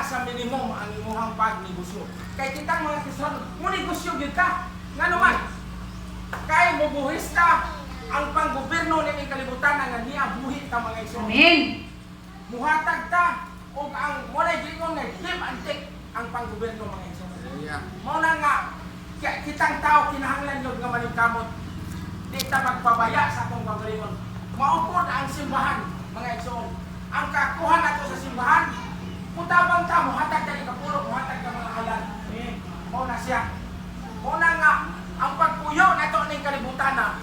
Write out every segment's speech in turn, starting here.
sa minimum ang imuhang pagnegosyo. Kay kitang mga Kristiyan, mo negosyo gyud ka. Nga naman, kay mubuhis ta ang panggobyerno ng kalibutan nga niya buhi ta mga igsoon. Amen. Muhatag ta og ang walay gingon nga give and take ang panggobyerno mga igsoon. Mao na nga kitang tao kinahanglan yun nga maningkamot. Di ta magpabaya sa atong pagalingon. Maupod ang simbahan mga igsoon. Ang kakuha nato sa simbahan, kutabang ta muhatag ta ikapulo, muhatag ta mga halal. Mao na siya. Mao na nga ang pagpuyo nato ning kalibutan na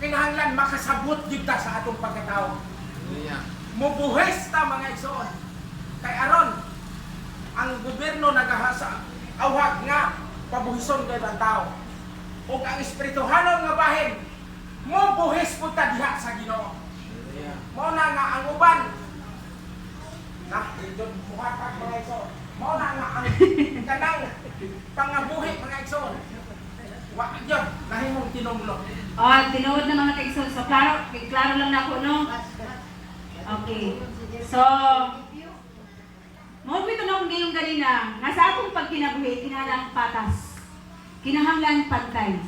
kinahanglan makasabot gyud ta sa atong pagkatao. Mubuhis ta mga igsoon. Kay aron ang gobyerno nagahasa awag nga pabuhison kay ang tao. Ug ang espirituhanon nga bahin mubuhis pud ta diha sa Ginoo. Mao na nga ang uban na dito muhatag mga igsoon. Mao na nga ang kanang pangabuhi mga igsoon. Wa gyud nahimong tinumlo. Oh, tinuod na mga kaigsoon. So, klaro lang na ako, no? Okay. So, mo bito na akong ngayong ganina, nasa akong pagkinabuhi, kinahanglan patas. Kinahanglan pantay.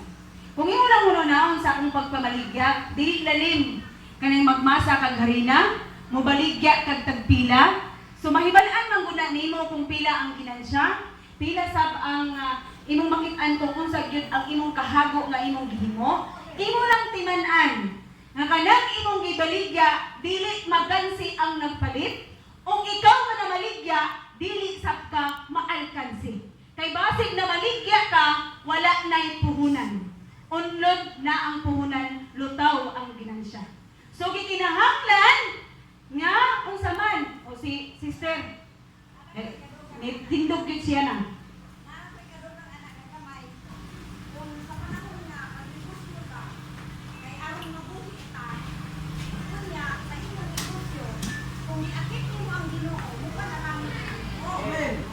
Kung imo lang uno naon sa akong pagpamaligya, dili lalim kanang magmasa kag harina, mobaligya kag tagpila. So mahibalaan man gud nimo kung pila ang kinansya, pila sab ang imong makit-an kung unsa gyud ang imong kahago nga imong gihimo. Imo lang timan-an nga kanang imong gibaligya dili magansi ang nagpalit, ug ikaw nga namaligya dili sab ka maalkansi. Kay basig na maligya ka, wala nay puhunan. Unlod na ang puhunan, lutaw ang ginansya. So gikinahanglan nga unsa man o si sister tindog gyud siya na.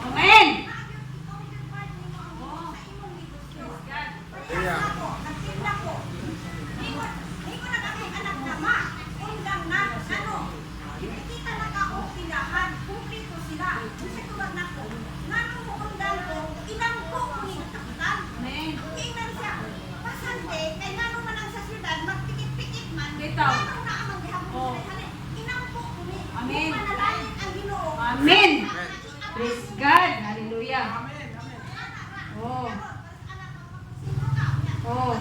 Amen. Amen. Amen. Praise God. Hallelujah. Oh. Oh.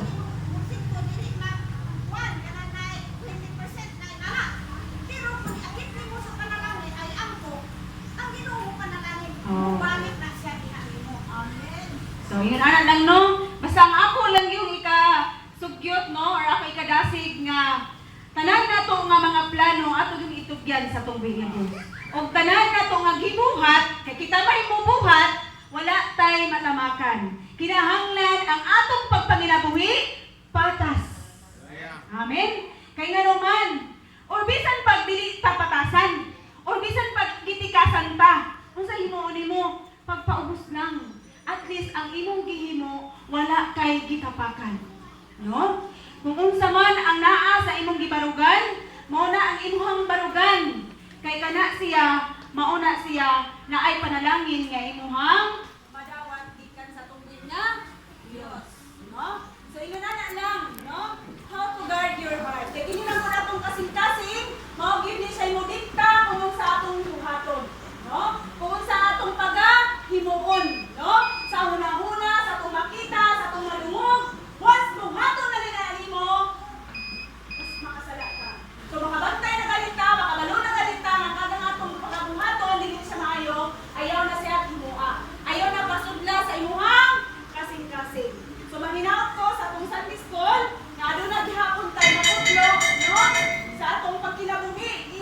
So, yun ana lang no. Basta ang ako lang yung ika-sugyot no or ako ikadasig nga tanan nato nga mga plano ato yung itugyan sa tong Diyos. Og tanan nato nga gibuhat kay kita may mubuhat wala tay matamakan. Kinahanglan ang atong pagpanginabuhi patas. Amen. Kay nga naman or bisan pag dili ta patasan or bisan pag gitikasan ta unsa himuon nimo pagpaubos lang. At least ang imong gihimo wala kay gitapakan. No? Kung unsa man ang naa sa imong gibarugan, mao na ang imong barugan. Kay kana siya, mao na siya na ay panalangin nga imong madawat gikan sa tungkol nga Dios. No? So ingon na lang, no? How to guard your heart. Kay kini lang muna atong kasing-kasing, mao gyud ni siya mo dikta kung sa atong buhaton. No? Kung sa atong himuon, no? Sa una-una, sa atong makita, sa atong malungog, once buhaton na rin mo, mas makasala ka. So makabantay na galit ka, makabalo na galit ka, nga kada nga itong pagkabuhaton, hindi siya maayo, ayaw na siya at himua. Ayaw na pasudla sa imuhang kasing-kasing. So maninaot ko sa atong Sunday School, na doon na gihapon tayo matutlo, no? Sa atong pagkinabuhi,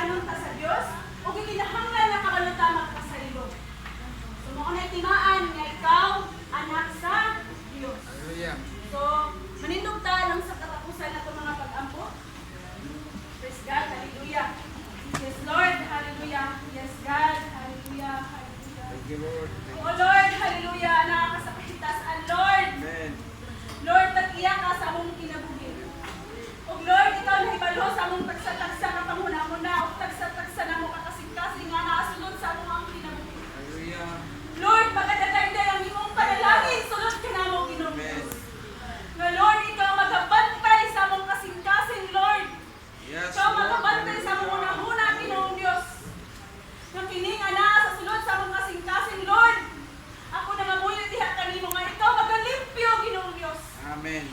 gikanganon ta sa Dios ug gikinahanglan na kabalutaman ka sa ilo. So mao na timaan nga ikaw anak sa Dios. Hallelujah. So manindog ta lang sa katapusan nato mga pag-ampo. Praise God, hallelujah. Yes Lord, hallelujah. Yes God, hallelujah, hallelujah. Thank you, Lord. Oh Lord, hallelujah. Nakakasakitas Lord. Amen. Lord, tag-iya ka sa among kinabuhi. Og Lord, ikaw na ibalo sa among tagsa-tagsa ka pamuna-muna o tagsa-tagsa na mo kakasing-kasing nga naasunod sa among ang kinabuhi. Hallelujah. Lord, magadaday ang imong panalangin, sunod ka na mo Ginoo. Amen. Nga Lord, ikaw magabantay sa among kasing-kasing, Lord. Yes, Ikaw Lord. magabantay sa among una-una, Ginoong Dios. Nga kining ana sa sulod sa among kasing-kasing, Lord. Ako na mamuyo diha kanimo nga ikaw magalimpyo, Ginoong Dios. Amen.